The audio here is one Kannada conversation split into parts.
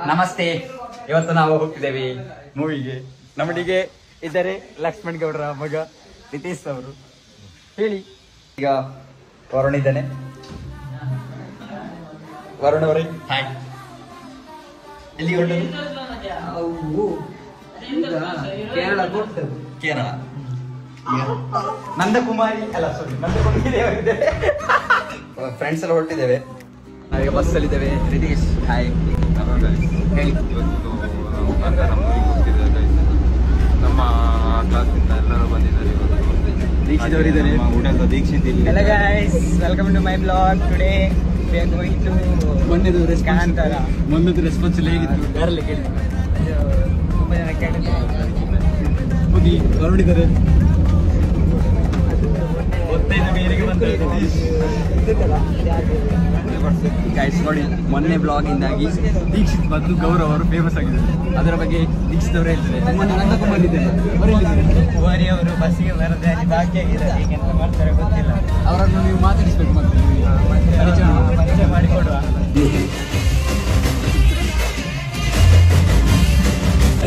ನಮಸ್ತೆ. ಇವತ್ತು ನಾವು ಹೋಗ್ತಿದ್ದೇವೆ ಮೂವಿಗೆ. ನಮ್ಮೊಟ್ಟಿಗೆ ಇದ್ದಾರೆ ಲಕ್ಷ್ಮಣ್ ಗೌಡ್ರ ಮಗ ನಿತೀಶ್ ಅವರು. ಹೇಳಿ. ಈಗ ವರುಣ್ ಇದ್ದಾನೆ. ವರುಣ್ ಅವರೇ ಹಾಯ್. ಎಲ್ಲಿ ಹೊರಟರು? ಕೇರಳ. ನಂದಕುಮಾರಿ ಅಲ್ಲ ಸಾರಿ ನಂದಕುಮಾರಿ ಫ್ರೆಂಡ್ಸ್ ಎಲ್ಲ ಹೊರಟಿದ್ದೇವೆ. ನಾವೀಗ ಬಸ್ಸಲ್ಲಿದ್ದೇವೆ. ರಿತೀಶ್ ಹಾಯ್. ಹೇಳಿ. ಇವತ್ತು ನಮ್ಮ ಕ್ಲಾಸಿಂದ ಎಲ್ಲರೂ ಬಂದಿದ್ದಾರೆ. ದೀಕ್ಷಿತ್ ಅವರಿದ್ದಾರೆ. ಉಡಾದ ದೀಕ್ಷಿತ್ ಇಲ್ಲಿ. Hello guys, welcome to my vlog. Today we are going to Kantara. ಮೊನ್ನೆದು ರೆಸ್ಪಾನ್ಸ್ ಹೇಗಿತ್ತು? ಯಾರಲ್ಲಿ ಕೇಳಿ? ತುಂಬಾ ಜನ ಕೇಳಿದ್ರು. ಹೋಗಿ ಹೊರಡಿದ್ದಾರೆ. ಗೈಸ್ ನೋಡಿ, ಮೊನ್ನೆ ಬ್ಲಾಗ್ ಇಂದಾಗಿ ದೀಕ್ಷಿತ್ ಮತ್ತು ಗೌರವ್ ಅವರು ಫೇಮಸ್ ಆಗಿದ್ದಾರೆ. ಅದರ ಬಗ್ಗೆ ದೀಕ್ಷಿತ್ ಅವರೇ ಹೇಳ್ತಾರೆ. ಮೊನ್ನೆ ನಂದಕುಮಾರ್ ಇದ್ದಾರೆ, ಕುಮಾರಿ ಅವರು ಬಸ್ಸಿಗೆ ಬರದೆ ಅಲ್ಲಿ ಬಾಕಿ ಆಗಿದ್ದಾರೆ. ಈಗ ಎಂತ ಮಾಡ್ತಾರೆ ಗೊತ್ತಿಲ್ಲ. ಅವರನ್ನು ನೀವು ಮಾತಾಡಿಸ್ಬೇಕು. ಮತ್ತೆ ಪರಿಚಯ ಮಾಡಿಕೊಡುವ.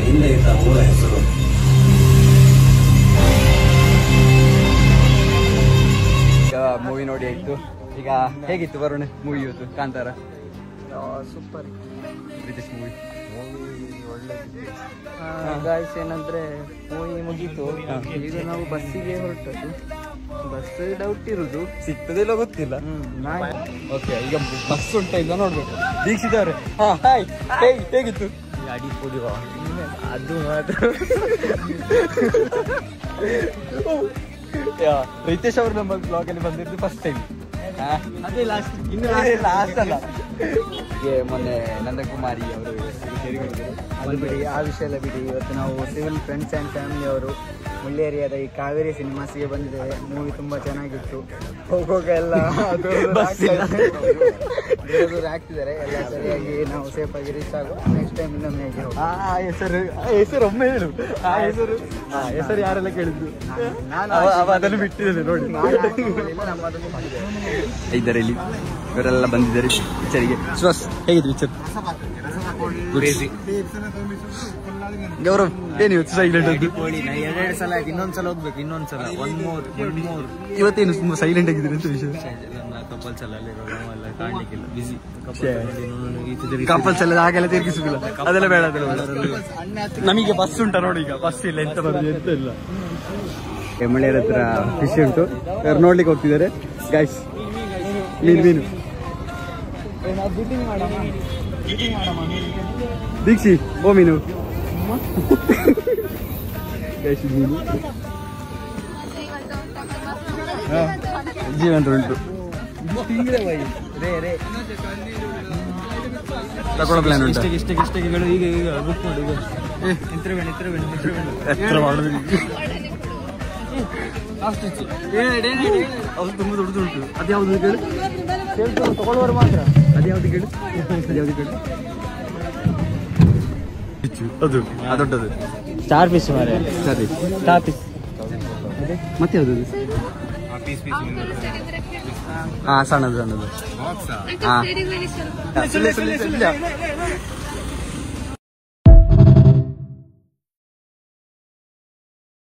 ಹಿಂದೆ ಇದ್ದ ಊರ ಹೆಸರು ಮೂವಿ ನೋಡಿ ಆಯ್ತು. ಈಗ ಹೇಗಿತ್ತು ವರುಣ್ ಮೂವಿ ಇವತ್ತು? Kantara super British movie. Guys ಏನಂದ್ರೆ ಮೂವಿ ಮುಗೀತು. ಈಗ ನಾವು ಬಸ್ಸಿಗೆ ಹೊರಟದ್ದು. ಬಸ್ ಡೌಟ್ ಇರುದು ಸಿಗ್ತದಿಲ್ಲ ಗೊತ್ತಿಲ್ಲ. ಓಕೆ, ಈಗ ಬಸ್ ಉಂಟ ಇಲ್ಲ ನೋಡ್ಬೇಕು. ದೀಕ್ಷಿತ್ ಅವರೇ ಹಾಯ್. ಹೇಗಿತ್ತು? ಅಡಿ ಕುಡಿಯುವ ಅದು ಮಾತ್ರ. ರಿತೇಶ್ ಅವರು ನಮ್ಮ ಬ್ಲಾಗ್ ಅಲ್ಲಿ ಬಂದಿದ್ದು ಫಸ್ಟ್ ಟೈಮ್. ಅದೇ ಲಾಸ್ಟ್. ಇನ್ನು ಲಾಸ್ಟ್ ಅಲ್ಲ. ಮೊನ್ನೆ ನಂದಕುಮಾರಿ ಅವರು ಸೇರಿಕೊಂಡಿದ್ದಾರೆ. ಅದು ಬಿಡಿ, ಆ ವಿಷಯ ಎಲ್ಲ ಬಿಡಿ. ಇವತ್ತು ನಾವು ಸಿವಿಲ್ ಫ್ರೆಂಡ್ಸ್ ಆ್ಯಂಡ್ ಫ್ಯಾಮಿಲಿ ಅವರು ಮುಳ್ಳೇರಿಯಾದ ಈ ಕಾವೇರಿ ಸಿನಿಮಾಸಿಗೆ ಬಂದಿದ್ದೇವೆ. ಮೂವಿ ತುಂಬಾ ಚೆನ್ನಾಗಿತ್ತು. ಹೋಗುವಾಗ ಎಲ್ಲ ಆಗ್ತಿದ್ದಾರೆ. ಎಲ್ಲ ಸರಿಯಾಗಿ ನಾವು ಸೇಫ್ ಆಗಿ ರೀಚ್ ಆಗುವ. ನೆಕ್ಸ್ಟ್ ಟೈಮ್ ಇನ್ನೊಮ್ಮೆ ಹೇಗೆ ಹೋಗುವ. ಹೆಸರು ಒಮ್ಮೆ ಹೇಳು. ಹೆಸರು ಯಾರೆಲ್ಲ ಕೇಳಿದ್ದು? ಅದನ್ನು ಬಿಟ್ಟಿದ್ದೇನೆ ನೋಡಿ. ಇದ್ದಾರೆ ಇಲ್ಲಿ ಇವರೆಲ್ಲ ಬಂದಿದ್ದಾರೆ ಪಿಕ್ಚರಿಗೆ. ಶ್ವಾಸ್ ಹೇಗಿತ್ತು ಪಿಕ್ಚರ್? ಗೌರವ್ ಏನು ಸೈಲೆಂಟ್ ಅದು? ಎರಡೆರಡು ಸಲ ಆಯ್ತು. ಇನ್ನೊಂದ್ಸಲ ಹೋಗ್ಬೇಕು. ಇನ್ನೊಂದ್ಸಲ ಒನ್ ಮೋರ್. ಇವತ್ತೇನು ತುಂಬಾ ಸೈಲೆಂಟ್ ಆಗಿದ್ದೀರಿ ಅಂತ ವಿಷಯ? ಕಪಲ್ಸ್ ಎಲ್ಲ ಕಾಣ್ಲಿಕ್ಕಿಲ್ಲ. ಬಿಸಿ ಕಪಲ್ಸ್ ಎಲ್ಲ ಹಾಗೆಲ್ಲ ತಿರುಗಿಸುದಿಲ್ಲ. ಅದೆಲ್ಲ ಬೇಡ, ಅದೆಲ್ಲ ಬೇಡ. ನಮಗೆ ಬಸ್ ಉಂಟ ನೋಡಿ. ಈಗ ಬಸ್ ಇಲ್ಲ, ಎಂತ ಬರೋದು ಎಂತ ಇಲ್ಲ. ಮಳೆಯರ ಹತ್ರ ಫಿಶ್ ಉಂಟು, ಅವ್ರು ನೋಡ್ಲಿಕ್ಕೆ ಹೋಗ್ತಿದ್ದಾರೆ. ಗೈಸ್ ಮೀನು ದೀಕ್ಷಿ ಓ ಮೀನು ಗೈಸ್ ಮೀನು ಜೀವಂತ ಉಂಟು. ತಗೊಳ್ಳೋ ಪ್ಲಾನ್ ಉಂಟು. ಇಷ್ಟಗಳು ಈಗ ಬುಕ್ ಮಾಡಿ. ಎತ್ತರ ಮಾಡೋದು ಅದು ತುಂಬ ದೊಡ್ಡದುಂಟು. ಅದ್ಯಾವುದು ಕೇಳು? ತಗೊಳ್ಳುವರು ಮಾತ್ರ. ಅದ್ಯಾವುದು ಕೇಳು? ಅದು ದೊಡ್ಡದು ಸ್ಟಾರ್ ಫಿಶ್ ಮಾರೆ. ಸರಿ, ಸ್ಟಾರ್ ಫಿಶ್. ಮತ್ತೆ ಯಾವುದು? ಹಾ, ಸಣ್ಣದು. ಹಾ,